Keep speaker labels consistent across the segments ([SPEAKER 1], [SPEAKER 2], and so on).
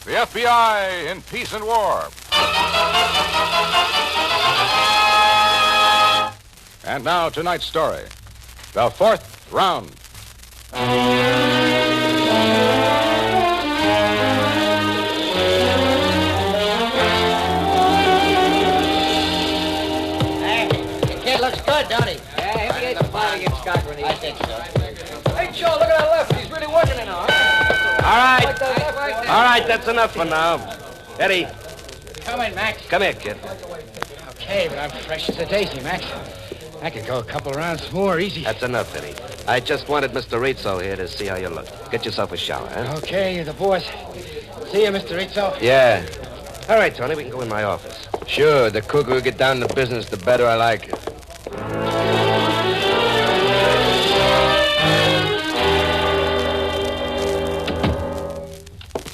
[SPEAKER 1] The FBI in Peace and War. And now, tonight's story. The Fourth Round.
[SPEAKER 2] Hey, the kid looks good, don't he?
[SPEAKER 3] Yeah, he'll get the fight against Cochran.
[SPEAKER 2] I think so.
[SPEAKER 3] Hey, Joe, look at that left. He's really working it now, huh?
[SPEAKER 4] All right, that's enough for now. Eddie,
[SPEAKER 2] Come in, Max.
[SPEAKER 4] come here, kid.
[SPEAKER 2] Okay, but I'm fresh as a daisy, Max. I could go a couple rounds more, easy.
[SPEAKER 4] That's enough, Eddie. I just wanted Mr. Rizzo here to see how you look. Get yourself a shower, huh?
[SPEAKER 2] Okay, you're the boss. See you, Mr. Rizzo.
[SPEAKER 4] Yeah. All right, Tony, we can go in my office.
[SPEAKER 5] Sure, the quicker we get down to business, the better I like it.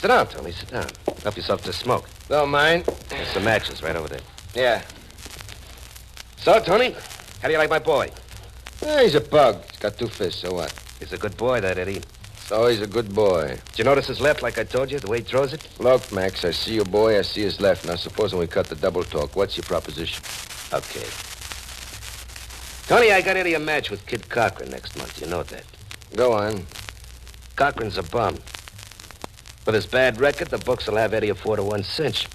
[SPEAKER 4] Sit down, Tony, sit down. Help yourself to smoke.
[SPEAKER 5] Don't mind.
[SPEAKER 4] There's some matches right over there.
[SPEAKER 5] Yeah.
[SPEAKER 4] So, Tony, how do you like my boy?
[SPEAKER 5] He's a pug. He's got two fists, so what?
[SPEAKER 4] He's a good boy, that Eddie.
[SPEAKER 5] So he's a good boy.
[SPEAKER 4] Did you notice his left, like I told you, the way he throws it?
[SPEAKER 5] Look, Max, I see your boy, I see his left. Now, supposing we cut the double talk. What's your proposition?
[SPEAKER 4] Okay. Tony, I got Eddie a match with Kid Cochran next month. You know that.
[SPEAKER 5] Go on.
[SPEAKER 4] Cochran's a bum. With his bad record, the books will have Eddie a 4-to-1 cinch.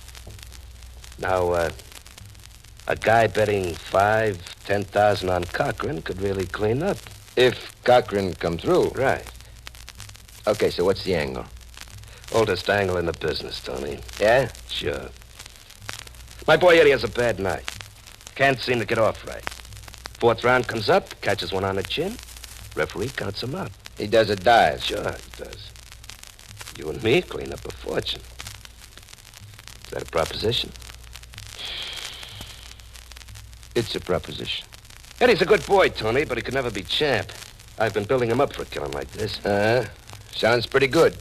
[SPEAKER 4] Now, a guy betting $5,000-10,000 on Cochran could really clean up.
[SPEAKER 5] If Cochran come through.
[SPEAKER 4] Right.
[SPEAKER 5] Okay, so what's the angle?
[SPEAKER 4] Oldest angle in the business, Tony.
[SPEAKER 5] Yeah?
[SPEAKER 4] Sure. My boy Eddie has a bad night. Can't seem to get off right. Fourth round comes up, catches one on the chin. Referee counts him out.
[SPEAKER 5] He does a dive.
[SPEAKER 4] Sure, he does. You and me clean up a fortune. Is that a proposition?
[SPEAKER 5] It's a proposition.
[SPEAKER 4] Eddie's a good boy, Tony, but he could never be champ. I've been building him up for a killing like this.
[SPEAKER 5] Sounds pretty good.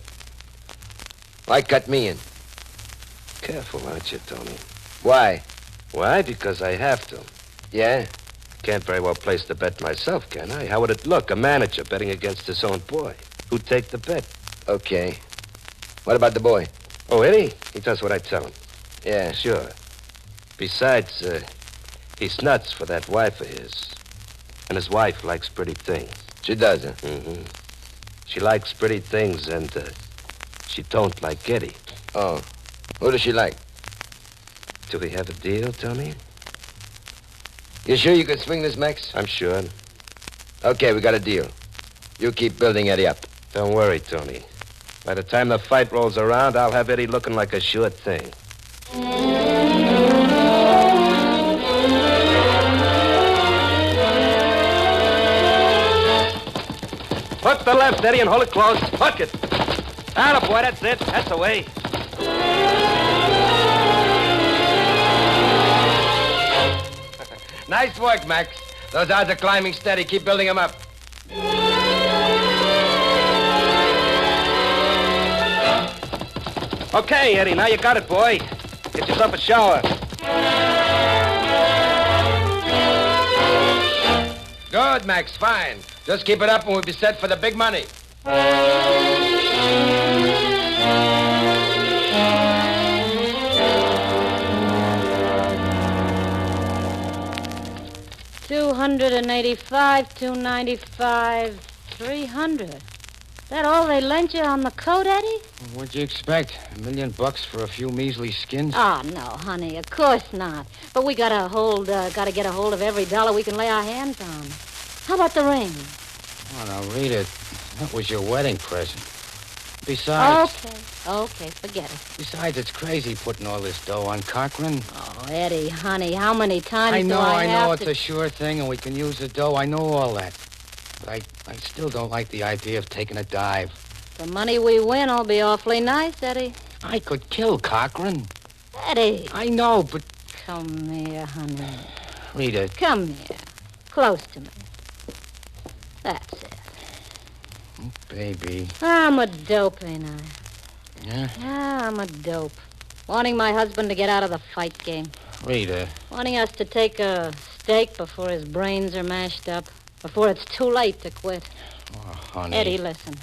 [SPEAKER 5] Why cut me in?
[SPEAKER 4] Careful, aren't you, Tony?
[SPEAKER 5] Why?
[SPEAKER 4] Why? Because I have to.
[SPEAKER 5] Yeah?
[SPEAKER 4] Can't very well place the bet myself, can I? How would it look? A manager betting against his own boy. Who'd take the bet?
[SPEAKER 5] Okay. What about the boy?
[SPEAKER 4] Oh, Eddie? He does what I tell him.
[SPEAKER 5] Yeah.
[SPEAKER 4] Sure. Besides, he's nuts for that wife of his. And his wife likes pretty things.
[SPEAKER 5] She does, huh?
[SPEAKER 4] Mm-hmm. She likes pretty things, and she don't like Eddie.
[SPEAKER 5] Oh. Who does she like?
[SPEAKER 4] Do we have a deal, Tony?
[SPEAKER 5] You sure you can swing this, Max?
[SPEAKER 4] I'm sure.
[SPEAKER 5] Okay, we got a deal. You keep building Eddie up.
[SPEAKER 4] Don't worry, Tony. By the time the fight rolls around, I'll have Eddie looking like a sure thing. Hook the left, Eddie, and hold it close. Hook it. Attaboy, that's it. That's the way.
[SPEAKER 5] Nice work, Max. Those odds are climbing steady. Keep building them up.
[SPEAKER 4] Okay, Eddie, now you got it, boy. Get yourself a shower.
[SPEAKER 5] Good, Max. Fine. Just keep it up and we'll be set for the big money.
[SPEAKER 6] $285, $295, $300. That all they lent you on the coat, Eddie?
[SPEAKER 2] What'd you expect? $1 million for a few measly skins?
[SPEAKER 6] Oh, no, honey, of course not. But we gotta get a hold of every dollar we can lay our hands on. How about the ring?
[SPEAKER 2] Oh, now, Rita, that was your wedding present. Besides...
[SPEAKER 6] Okay, forget it.
[SPEAKER 2] Besides, it's crazy putting all this dough on Cochran.
[SPEAKER 6] Oh, Eddie, honey, how many times
[SPEAKER 2] I know
[SPEAKER 6] have
[SPEAKER 2] it's a sure thing, and we can use the dough. I know all that. But I still don't like the idea of taking a dive.
[SPEAKER 6] The money we win will be awfully nice, Eddie.
[SPEAKER 2] I could kill Cochran.
[SPEAKER 6] Eddie.
[SPEAKER 2] I know, but...
[SPEAKER 6] Come here, honey.
[SPEAKER 2] Rita.
[SPEAKER 6] Come here. Close to me. That's it.
[SPEAKER 2] Oh, baby.
[SPEAKER 6] I'm a dope, ain't I?
[SPEAKER 2] Yeah?
[SPEAKER 6] Yeah, I'm a dope. Wanting my husband to get out of the fight game.
[SPEAKER 2] Rita.
[SPEAKER 6] Wanting us to take a steak before his brains are mashed up. Before it's too late to quit.
[SPEAKER 2] Oh, honey.
[SPEAKER 6] Eddie, listen.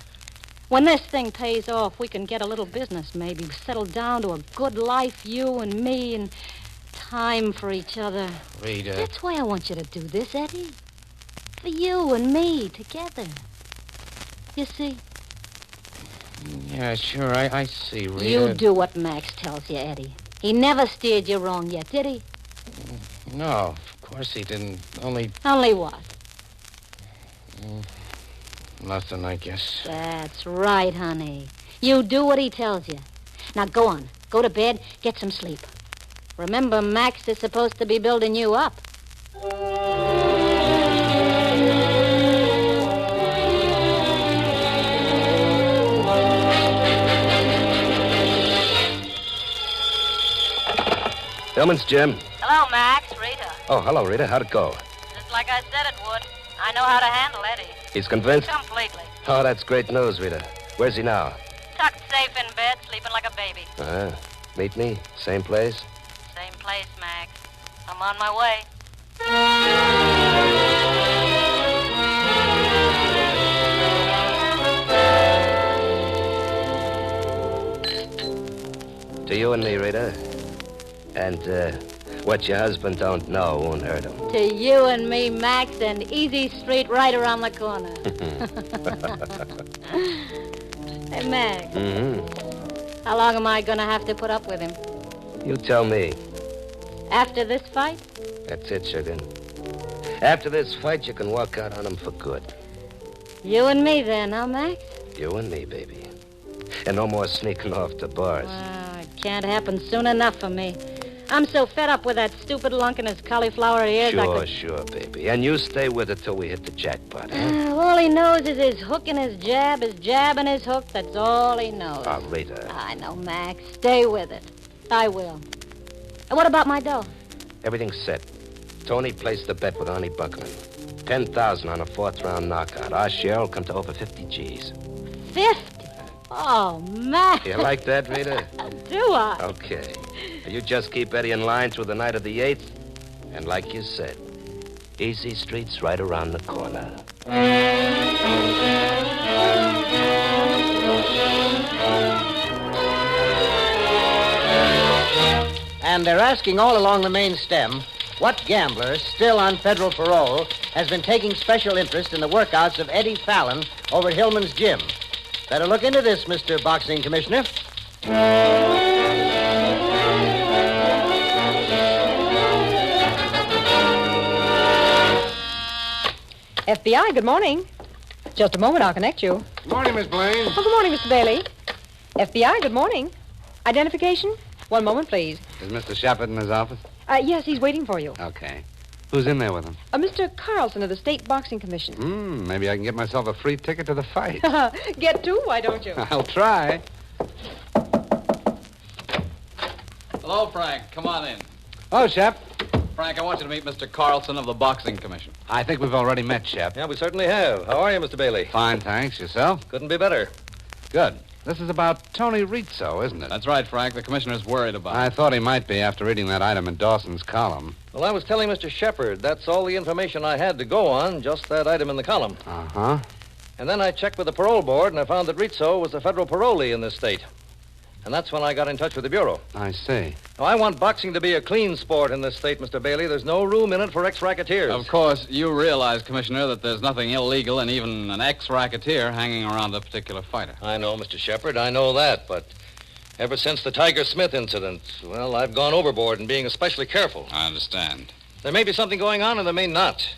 [SPEAKER 6] When this thing pays off, we can get a little business, maybe. Settle down to a good life, you and me, and time for each other.
[SPEAKER 2] Rita.
[SPEAKER 6] That's why I want you to do this, Eddie. For you and me, together. You see?
[SPEAKER 2] Yeah, sure, I see, Rita.
[SPEAKER 6] You do what Max tells you, Eddie. He never steered you wrong yet, did he?
[SPEAKER 2] No, of course he didn't. Only
[SPEAKER 6] What?
[SPEAKER 2] nothing, I guess.
[SPEAKER 6] That's right, honey. You do what he tells you. Now go on. Go to bed. Get some sleep. Remember, Max is supposed to be building you up.
[SPEAKER 4] Hillman's Jim.
[SPEAKER 6] Hello, Max. Rita.
[SPEAKER 4] Oh, hello, Rita. How'd it go?
[SPEAKER 6] Just like I said it would. I know how to handle Eddie.
[SPEAKER 4] He's convinced?
[SPEAKER 6] Completely.
[SPEAKER 4] Oh, that's great news, Rita. Where's he now?
[SPEAKER 6] Tucked safe in bed, sleeping like a baby.
[SPEAKER 4] Meet me? Same place?
[SPEAKER 6] Same place, Max. I'm on my way.
[SPEAKER 4] To you and me, Rita. And, what your husband don't know won't hurt him.
[SPEAKER 6] To you and me, Max, and Easy Street right around the corner. Hey, Max.
[SPEAKER 4] Mm-hmm.
[SPEAKER 6] How long am I going to have to put up with him?
[SPEAKER 4] You tell me.
[SPEAKER 6] After this fight?
[SPEAKER 4] That's it, sugar. After this fight, you can walk out on him for good.
[SPEAKER 6] You and me then, huh, Max?
[SPEAKER 4] You and me, baby. And no more sneaking off to bars.
[SPEAKER 6] It can't happen soon enough for me. I'm so fed up with that stupid lunk in his cauliflower ears.
[SPEAKER 4] Sure, baby. And you stay with it till we hit the jackpot, huh?
[SPEAKER 6] All he knows is his hook and his jab and his hook. That's all he knows.
[SPEAKER 4] Oh, Rita.
[SPEAKER 6] I know, Max. Stay with it. I will. And what about my dough?
[SPEAKER 4] Everything's set. Tony placed the bet with Arnie Buckman. 10,000 on a fourth-round knockout. Our share will come to over 50 G's.
[SPEAKER 6] 50? Oh, Max.
[SPEAKER 4] You like that, Rita?
[SPEAKER 6] Do I?
[SPEAKER 4] Okay. You just keep Eddie in line through the night of the 8th. And like you said, Easy Street's right around the corner.
[SPEAKER 7] And they're asking all along the main stem, what gambler still on federal parole has been taking special interest in the workouts of Eddie Fallon over at Hillman's Gym? Better look into this, Mr. Boxing Commissioner.
[SPEAKER 8] FBI, good morning. Just a moment, I'll connect you.
[SPEAKER 5] Good morning, Miss Blaine.
[SPEAKER 8] Oh, good morning, Mr. Bailey. FBI, good morning. Identification? One moment, please.
[SPEAKER 9] Is Mr. Shepard in his office?
[SPEAKER 8] Yes, he's waiting for you.
[SPEAKER 9] Okay. Who's in there with him?
[SPEAKER 8] Mr. Carlson of the State Boxing Commission.
[SPEAKER 9] Maybe I can get myself a free ticket to the fight.
[SPEAKER 8] Get two, why don't you?
[SPEAKER 9] I'll try.
[SPEAKER 3] Hello, Frank. Come on in.
[SPEAKER 9] Oh, Shep.
[SPEAKER 3] Frank, I want you to meet Mr. Carlson of the Boxing Commission.
[SPEAKER 9] I think we've already met, Shep.
[SPEAKER 10] Yeah, we certainly have. How are you, Mr. Bailey?
[SPEAKER 9] Fine, thanks. Yourself?
[SPEAKER 10] Couldn't be better.
[SPEAKER 9] Good. This is about Tony Rizzo, isn't it?
[SPEAKER 3] That's right, Frank. The commissioner's worried about
[SPEAKER 9] I
[SPEAKER 3] it.
[SPEAKER 9] thought he might be after reading that item in Dawson's column.
[SPEAKER 10] Well, I was telling Mr. Shepard that's all the information I had to go on, just that item in the column.
[SPEAKER 9] Uh-huh.
[SPEAKER 10] And then I checked with the parole board, and I found that Rizzo was a federal parolee in this state. And that's when I got in touch with the Bureau.
[SPEAKER 9] I see.
[SPEAKER 10] Now, I want boxing to be a clean sport in this state, Mr. Bailey. There's no room in it for ex-racketeers.
[SPEAKER 3] Of course, you realize, Commissioner, that there's nothing illegal in even an ex-racketeer hanging around a particular fighter.
[SPEAKER 10] I know, Mr. Shepard, I know that, but ever since the Tiger Smith incident, well, I've gone overboard in being especially careful.
[SPEAKER 3] I understand.
[SPEAKER 10] There may be something going on and there may not.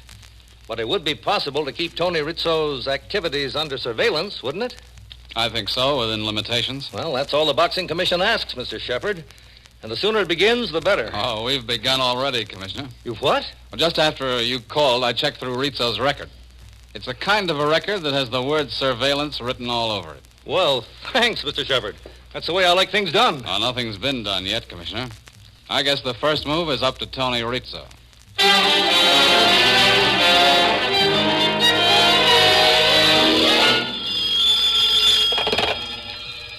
[SPEAKER 10] But it would be possible to keep Tony Rizzo's activities under surveillance, wouldn't it?
[SPEAKER 3] I think so, within limitations.
[SPEAKER 10] Well, that's all the Boxing Commission asks, Mr. Shepard. And the sooner it begins, the better.
[SPEAKER 3] Oh, we've begun already, Commissioner.
[SPEAKER 10] You've what?
[SPEAKER 3] Well, just after you called, I checked through Rizzo's record. It's a kind of a record that has the word surveillance written all over it.
[SPEAKER 10] Well, thanks, Mr. Shepard. That's the way I like things done.
[SPEAKER 3] Oh, nothing's been done yet, Commissioner. I guess the first move is up to Tony Rizzo.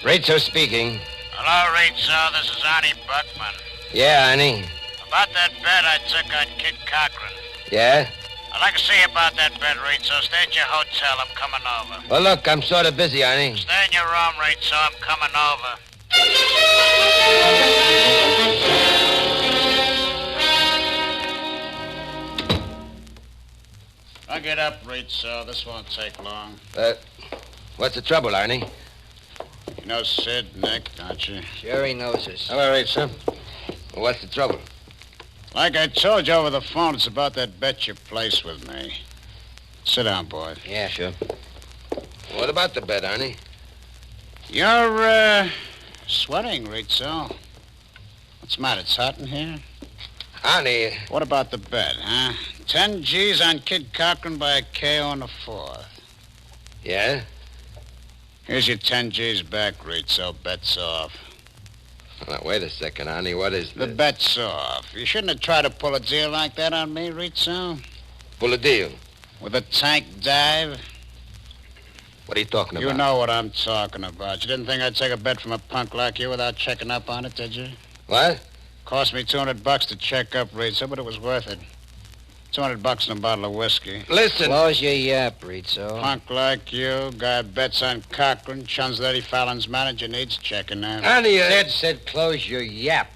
[SPEAKER 4] Rizzo speaking.
[SPEAKER 11] Hello, Rizzo. This is Arnie Buckman.
[SPEAKER 4] Yeah, Arnie.
[SPEAKER 11] About that bet I took on Kid Cochran.
[SPEAKER 4] Yeah?
[SPEAKER 11] I'd like to see you about that bet, Rizzo. Stay at your hotel. I'm coming over.
[SPEAKER 4] Well, look, I'm sort of busy, Arnie.
[SPEAKER 11] Stay in your room, Rizzo. I'm coming over. I'll get up, Rizzo. This won't take long.
[SPEAKER 4] What's the trouble, Arnie?
[SPEAKER 11] You know Sid, Nick, don't you?
[SPEAKER 2] Sure he knows us.
[SPEAKER 4] All right, sir. What's the trouble?
[SPEAKER 11] Like I told you over the phone, it's about that bet you placed with me. Sit down, boy.
[SPEAKER 4] Yeah, sure. What about the bet, Arnie?
[SPEAKER 11] You're, sweating, Rizzo. What's the matter? It's hot in here?
[SPEAKER 4] Arnie.
[SPEAKER 11] What about the bet, huh? 10 G's on Kid Cochran by a KO in the fourth.
[SPEAKER 4] Yeah?
[SPEAKER 11] Here's your 10 G's back, Rizzo. Bet's off.
[SPEAKER 5] Now, wait a second, Arnie. What is
[SPEAKER 11] The
[SPEAKER 5] this?
[SPEAKER 11] bet's off. You shouldn't have tried to pull a deal like that on me, Rizzo.
[SPEAKER 5] Pull a deal.
[SPEAKER 11] With a tank dive.
[SPEAKER 5] What are you talking about?
[SPEAKER 11] You know what I'm talking about. You didn't think I'd take a bet from a punk like you without checking up on it, did you?
[SPEAKER 5] What?
[SPEAKER 11] Cost me $200 to check up, Rizzo, but it was worth it. $200 and a bottle of whiskey.
[SPEAKER 5] Listen.
[SPEAKER 2] Close your yap, Rizzo.
[SPEAKER 11] Punk like you, guy bets on Cochran, chuns that Eddie Fallon's manager needs checking out.
[SPEAKER 5] Arnie,
[SPEAKER 2] Sid said close your yap.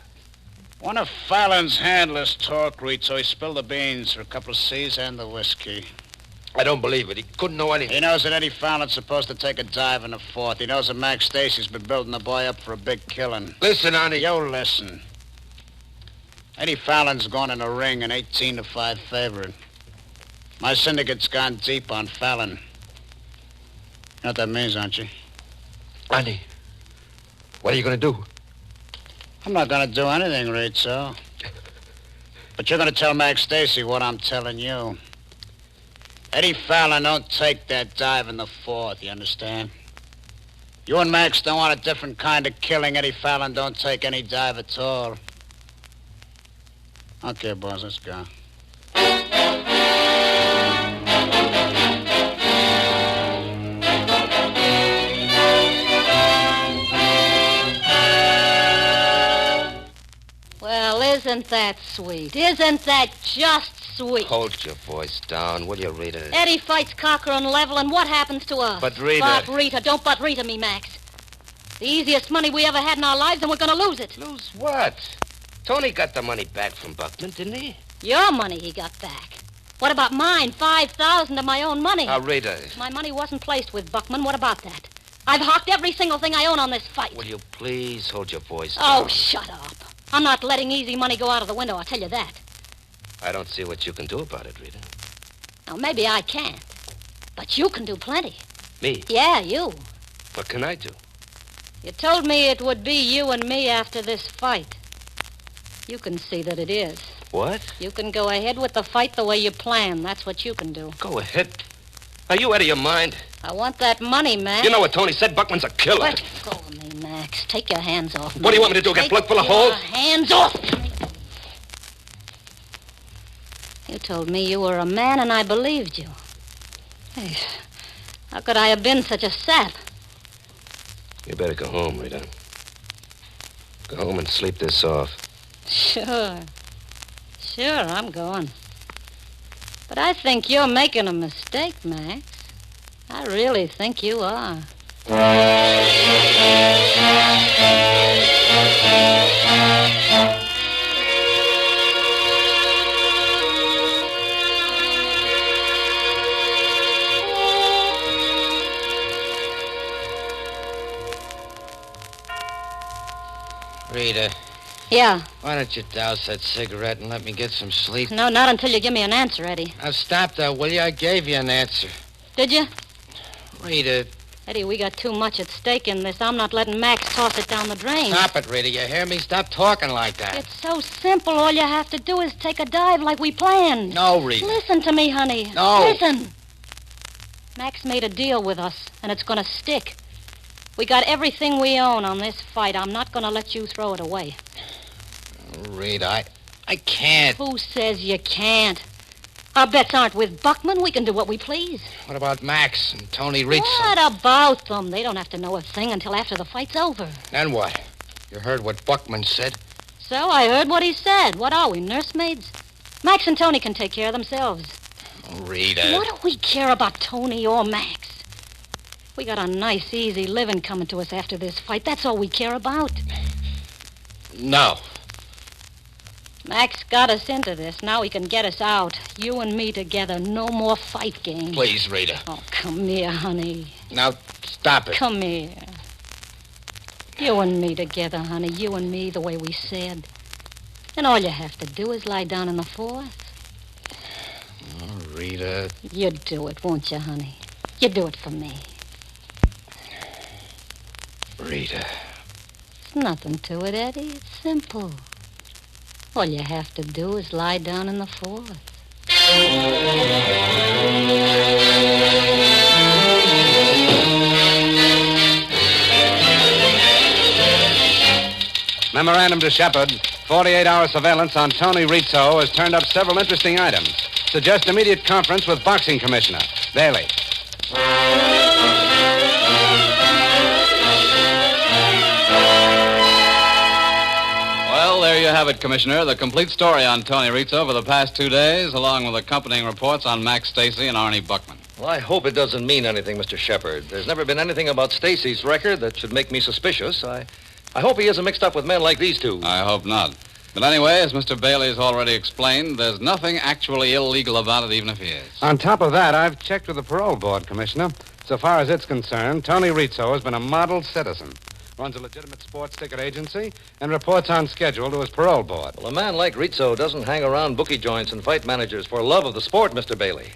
[SPEAKER 11] One of Fallon's handlers talked, Rizzo. He spilled the beans for a couple of C's and the whiskey.
[SPEAKER 5] I don't believe it. He couldn't know anything.
[SPEAKER 11] He knows that Eddie Fallon's supposed to take a dive in the fourth. He knows that Max Stacy's been building the boy up for a big killing.
[SPEAKER 5] Listen, Arnie.
[SPEAKER 11] You listen. Eddie Fallon's gone in the ring an 18-5 favorite. My syndicate's gone deep on Fallon. You know what that means, aren't you?
[SPEAKER 5] Arnie, what are you going to do?
[SPEAKER 11] I'm not going to do anything, Rizzo. But you're going to tell Max Stacy what I'm telling you. Eddie Fallon don't take that dive in the fourth, you understand? You and Max don't want a different kind of killing. Eddie Fallon don't take any dive at all. Okay, boys, let's go.
[SPEAKER 6] Well, isn't that sweet? Isn't that just sweet?
[SPEAKER 4] Hold your voice down, will you, Rita?
[SPEAKER 6] Eddie fights Cochran level, and what happens to us?
[SPEAKER 4] But Rita...
[SPEAKER 6] But Rita. Don't but Rita me, Max. The easiest money we ever had in our lives, and we're going to lose it.
[SPEAKER 4] Lose what? Tony got the money back from Buckman, didn't he?
[SPEAKER 6] Your money he got back. What about mine? 5,000 of my own money.
[SPEAKER 4] Now, Rita...
[SPEAKER 6] My money wasn't placed with Buckman. What about that? I've hawked every single thing I own on this fight.
[SPEAKER 4] Will you please hold your voice
[SPEAKER 6] Oh,
[SPEAKER 4] down?
[SPEAKER 6] shut up. I'm not letting easy money go out of the window, I'll tell you that.
[SPEAKER 4] I don't see what you can do about it, Rita.
[SPEAKER 6] Now, maybe I can't. But you can do plenty.
[SPEAKER 4] Me?
[SPEAKER 6] Yeah, you.
[SPEAKER 4] What can I do?
[SPEAKER 6] You told me it would be you and me after this fight. You can see that it is.
[SPEAKER 4] What?
[SPEAKER 6] You can go ahead with the fight the way you planned. That's what you can do.
[SPEAKER 4] Go ahead. Are you out of your mind?
[SPEAKER 6] I want that money, Max.
[SPEAKER 4] You know what Tony said? Buckman's a killer.
[SPEAKER 6] Let go of me, Max. Take your hands off me.
[SPEAKER 4] What do you want me to do, get plugged full of holes?
[SPEAKER 6] Hands off me. You told me you were a man, and I believed you. Hey, how could I have been such a sap?
[SPEAKER 4] You better go home, Rita. Go home and sleep this off.
[SPEAKER 6] Sure. Sure, I'm going. But I think you're making a mistake, Max. I really think you are.
[SPEAKER 2] Rita,
[SPEAKER 6] Yeah.
[SPEAKER 2] why don't you douse that cigarette and let me get some sleep?
[SPEAKER 6] No, not until you give me an answer, Eddie.
[SPEAKER 2] Now, stop that, will you? I gave you an answer.
[SPEAKER 6] Did you?
[SPEAKER 2] Rita,
[SPEAKER 6] Eddie, we got too much at stake in this. I'm not letting Max toss it down the drain.
[SPEAKER 2] stop it, Rita. You hear me? Stop talking like that.
[SPEAKER 6] It's so simple. All you have to do is take a dive like we planned.
[SPEAKER 2] No, Rita.
[SPEAKER 6] Listen to me, honey.
[SPEAKER 2] No.
[SPEAKER 6] Listen. Max made a deal with us, and it's going to stick. We got everything we own on this fight. I'm not going to let you throw it away.
[SPEAKER 2] Rita, I can't.
[SPEAKER 6] Who says you can't? Our bets aren't with Buckman. We can do what we please.
[SPEAKER 2] What about Max and Tony Rizzo?
[SPEAKER 6] What about them? They don't have to know a thing until after the fight's over.
[SPEAKER 2] Then what? You heard what Buckman said?
[SPEAKER 6] So I heard what he said. What are we, nursemaids? Max and Tony can take care of themselves.
[SPEAKER 2] Rita.
[SPEAKER 6] What do we care about Tony or Max? We got a nice, easy living coming to us after this fight. That's all we care about.
[SPEAKER 2] No.
[SPEAKER 6] Max got us into this. Now he can get us out. You and me together. No more fight games.
[SPEAKER 2] Please, Rita.
[SPEAKER 6] Oh, come here, honey.
[SPEAKER 2] Now, stop it.
[SPEAKER 6] Come here. You and me together, honey. You and me the way we said. And all you have to do is lie down in the fourth.
[SPEAKER 2] Oh, Rita.
[SPEAKER 6] You do it, won't you, honey? You do it for me.
[SPEAKER 2] Rita.
[SPEAKER 6] It's nothing to it, Eddie. It's simple. All you have to do is lie down in the fourth.
[SPEAKER 9] Memorandum to Shepard. 48-hour surveillance on Tony Rizzo has turned up several interesting items. Suggest immediate conference with Boxing Commissioner Bailey.
[SPEAKER 3] Well, there you have it, Commissioner. The complete story on Tony Rizzo for the past 2 days, along with accompanying reports on Max Stacy and Arnie Buckman.
[SPEAKER 10] Well, I hope it doesn't mean anything, Mr. Shepard. There's never been anything about Stacy's record that should make me suspicious. I hope he isn't mixed up with men like these two.
[SPEAKER 3] I hope not. But anyway, as Mr. Bailey has already explained, there's nothing actually illegal about it, even if he is.
[SPEAKER 9] On top of that, I've checked with the parole board, Commissioner. So far as it's concerned, Tony Rizzo has been a model citizen, runs a legitimate sports ticket agency, and reports on schedule to his parole board.
[SPEAKER 10] Well, a man like Rizzo doesn't hang around bookie joints and fight managers for love of the sport, Mr. Bailey.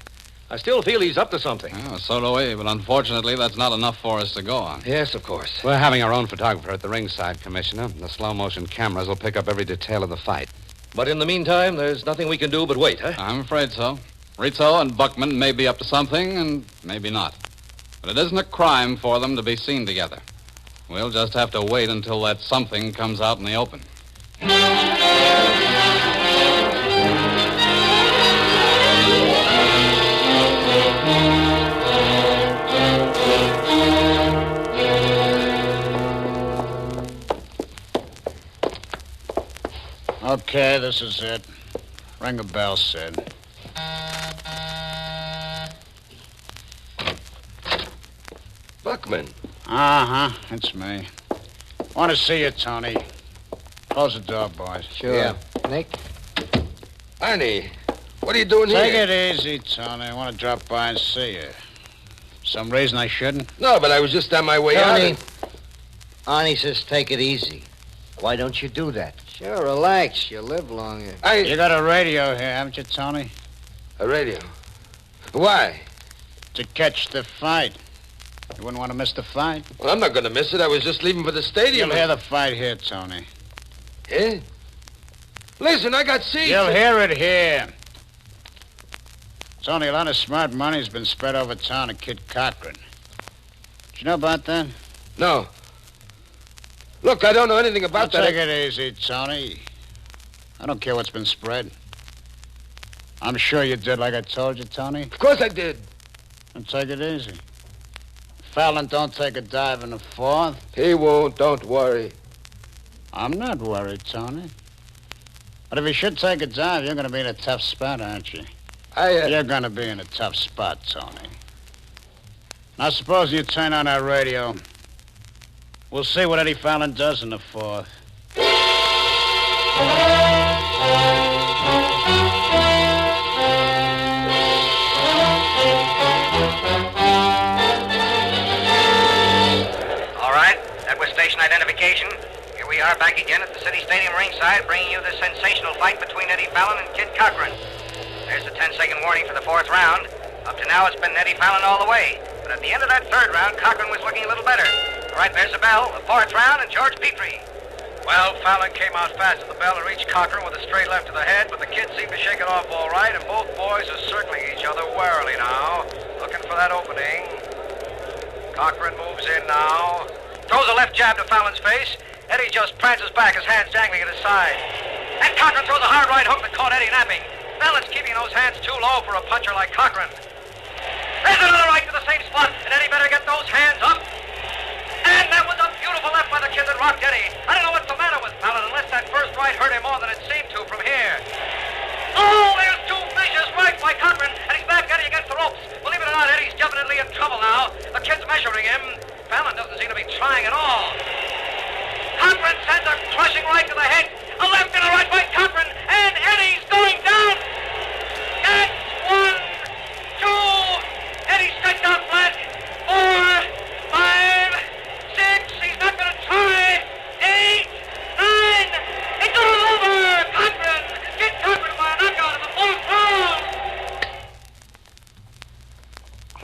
[SPEAKER 10] I still feel he's up to something.
[SPEAKER 3] Oh, so do we, but unfortunately, that's not enough for us to go on.
[SPEAKER 10] Yes, of course.
[SPEAKER 9] We're having our own photographer at the ringside, Commissioner. The slow-motion cameras will pick up every detail of the fight.
[SPEAKER 10] But in the meantime, there's nothing we can do but wait, huh?
[SPEAKER 3] I'm afraid so. Rizzo and Buckman may be up to something, and maybe not. But it isn't a crime for them to be seen together. We'll just have to wait until that something comes out in the open.
[SPEAKER 11] Okay, this is it. Ring a bell, Sid.
[SPEAKER 5] Buckman.
[SPEAKER 11] Uh-huh, it's me. Want to see you, Tony. Close the door, boys.
[SPEAKER 2] Sure.
[SPEAKER 5] Yeah.
[SPEAKER 2] Nick?
[SPEAKER 5] Arnie, what are you doing
[SPEAKER 11] Take
[SPEAKER 5] here?
[SPEAKER 11] it easy, Tony. I want to drop by and see you. Some reason I shouldn't?
[SPEAKER 5] No, but I was just on my way out.
[SPEAKER 7] Tony,
[SPEAKER 5] and-
[SPEAKER 7] Arnie says take it easy. Why don't you do that?
[SPEAKER 2] Sure, relax. You live longer.
[SPEAKER 11] You got a radio here, haven't you, Tony?
[SPEAKER 5] A radio. Why?
[SPEAKER 11] To catch the fight. You wouldn't want to miss the fight?
[SPEAKER 5] Well, I'm not going to miss it. I was just leaving for the stadium.
[SPEAKER 11] You'll hear the fight here, Tony.
[SPEAKER 5] Eh? Listen, I got seats.
[SPEAKER 11] You'll hear it here. Tony, a lot of smart money's been spread over town to Kid Cochran. Did you know about that?
[SPEAKER 5] No. Look, I don't know anything about that.
[SPEAKER 11] Take it easy, Tony. I don't care what's been spread. I'm sure you did like I told you, Tony.
[SPEAKER 5] Of course I did.
[SPEAKER 11] And take it easy. Fallon don't take a dive in the fourth.
[SPEAKER 5] He won't. Don't worry.
[SPEAKER 11] I'm not worried, Tony. But if he should take a dive, you're going to be in a tough spot, aren't you? You're going to be in a tough spot, Tony. Now, suppose you turn on our radio. We'll see what Eddie Fallon does in the fourth.
[SPEAKER 12] All right, that was station identification. Here we are back again at the City Stadium ringside, bringing you this sensational fight between Eddie Fallon and Kid Cochran. There's the 10-second warning for the fourth round. Up to now, it's been Eddie Fallon all the way. But at the end of that third round, Cochran was looking a little better. All right, there's the bell, the fourth round, and George Petrie.
[SPEAKER 13] Well, Fallon came out fast at the bell and reached Cochran with a straight left to the head, but the kid seemed to shake it off all right, and both boys are circling each other warily now, looking for that opening. Cochran moves in now. Throws a left jab to Fallon's face. Eddie just prances back, his hands dangling at his side. And Cochran throws a hard right hook that caught Eddie napping. Fallon's keeping those hands too low for a puncher like Cochran. There's another right to the same spot, and Eddie better get those hands up. And that was a beautiful left by the kid that rocked Eddie. I don't know what's the matter with Fallon unless that first right hurt him more than it seemed to from here. Oh, there's two vicious rights by Cochran, and he's back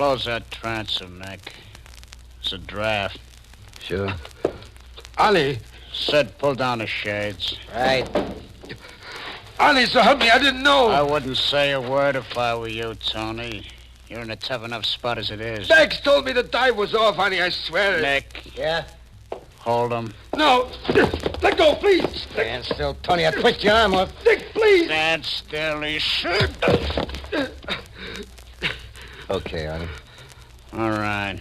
[SPEAKER 11] Close that transom, Nick. It's a draft.
[SPEAKER 5] Sure.
[SPEAKER 14] Ollie.
[SPEAKER 11] Sid, pull down the shades.
[SPEAKER 7] Right.
[SPEAKER 14] Ollie, so help me, I didn't know.
[SPEAKER 11] I wouldn't say a word if I were you, Tony. You're in a tough enough spot as it is.
[SPEAKER 14] Max told me the dive was off, honey, I swear it.
[SPEAKER 11] Nick.
[SPEAKER 7] Yeah?
[SPEAKER 11] Hold him.
[SPEAKER 14] No. Let go, please.
[SPEAKER 7] Stand still, Tony. I'll twist your arm off.
[SPEAKER 14] Nick, please.
[SPEAKER 11] Stand still, he said.
[SPEAKER 5] Okay, honey.
[SPEAKER 11] All right.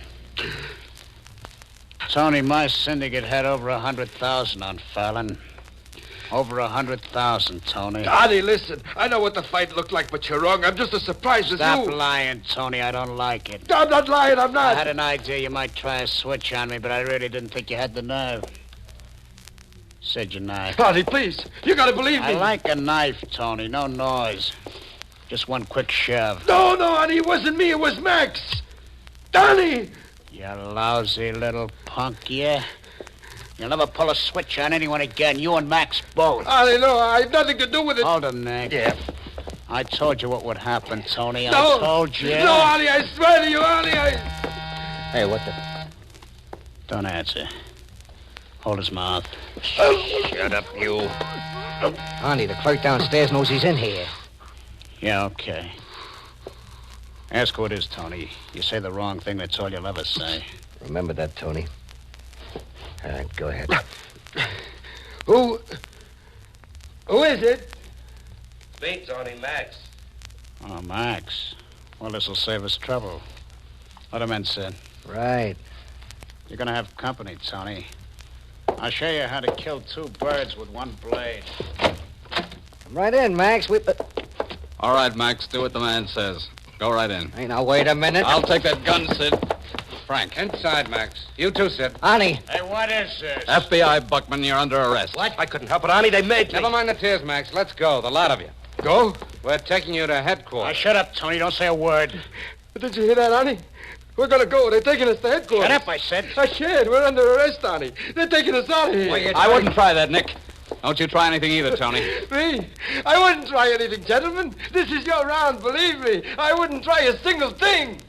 [SPEAKER 11] Tony, my syndicate had over 100,000 on Fallon. Over 100,000, Tony.
[SPEAKER 14] Ollie, listen. I know what the fight looked like, but you're wrong. I'm just as surprised as you.
[SPEAKER 11] Stop lying, Tony. I don't like it.
[SPEAKER 14] I'm not lying. I'm not.
[SPEAKER 11] I had an idea you might try a switch on me, but I really didn't think you had the nerve. Said your knife.
[SPEAKER 14] Ollie, please. You gotta believe me.
[SPEAKER 11] I like a knife, Tony. No noise. Just one quick shove.
[SPEAKER 14] No, honey. It wasn't me. It was Max. Donnie.
[SPEAKER 11] You lousy little punk, yeah? You'll never pull a switch on anyone again. You and Max both.
[SPEAKER 14] Ollie, no. I have nothing to do with it.
[SPEAKER 11] Hold him, Nick.
[SPEAKER 14] Yeah.
[SPEAKER 11] I told you what would happen, Tony.
[SPEAKER 14] No.
[SPEAKER 11] I told you.
[SPEAKER 14] No, Ollie, I swear to you, Ollie,
[SPEAKER 7] Hey, what the...
[SPEAKER 11] Don't answer. Hold his mouth.
[SPEAKER 7] Shut up, you. Arnie, the clerk downstairs knows he's in here.
[SPEAKER 11] Yeah, okay. Ask who it is, Tony. You say the wrong thing, that's all you'll ever say.
[SPEAKER 4] Remember that, Tony. All right, go ahead.
[SPEAKER 14] Who is it?
[SPEAKER 4] Me, Tony, Max.
[SPEAKER 11] Oh, Max. Well, this'll save us trouble. Let him in, Sid.
[SPEAKER 7] Right.
[SPEAKER 11] You're gonna have company, Tony. I'll show you how to kill two birds with one blade.
[SPEAKER 7] Come right in, Max.
[SPEAKER 3] All right, Max, do what the man says. Go right in.
[SPEAKER 7] Hey, now, wait a minute.
[SPEAKER 3] I'll take that gun, Sid. Frank.
[SPEAKER 9] Inside, Max. You too, Sid.
[SPEAKER 7] Arnie.
[SPEAKER 11] Hey, what is this?
[SPEAKER 3] FBI, Buckman, you're under arrest.
[SPEAKER 4] What? I couldn't help it, Arnie. They made me.
[SPEAKER 9] Never mind the tears, Max. Let's go, the lot of you.
[SPEAKER 14] Go?
[SPEAKER 9] We're taking you to headquarters.
[SPEAKER 11] Now, shut up, Tony. Don't say a word.
[SPEAKER 14] Did you hear that, Arnie? We're gonna go. They're taking us to headquarters.
[SPEAKER 11] Shut up, I said.
[SPEAKER 14] I can't. We're under arrest, Arnie. They're taking us out of here.
[SPEAKER 3] I wouldn't try that, Nick. Don't you try anything either, Tony.
[SPEAKER 14] Me? I wouldn't try anything, gentlemen. This is your round, believe me. I wouldn't try a single thing.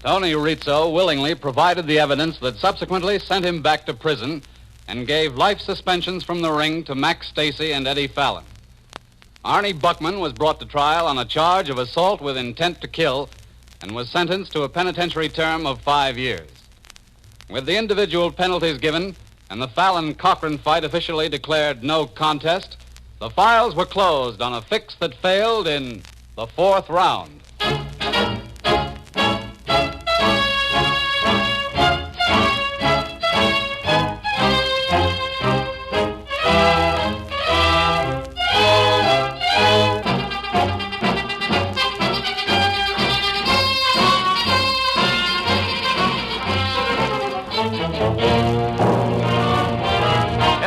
[SPEAKER 3] Tony Rizzo willingly provided the evidence that subsequently sent him back to prison and gave life suspensions from the ring to Max Stacy and Eddie Fallon. Arnie Buckman was brought to trial on a charge of assault with intent to kill and was sentenced to a penitentiary term of 5 years. With the individual penalties given and the Fallon-Cochran fight officially declared no contest, the files were closed on a fix that failed in the 4th round.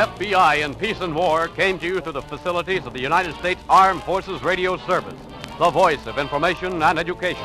[SPEAKER 15] FBI in Peace and War came to you through the facilities of the United States Armed Forces Radio Service, the voice of information and education.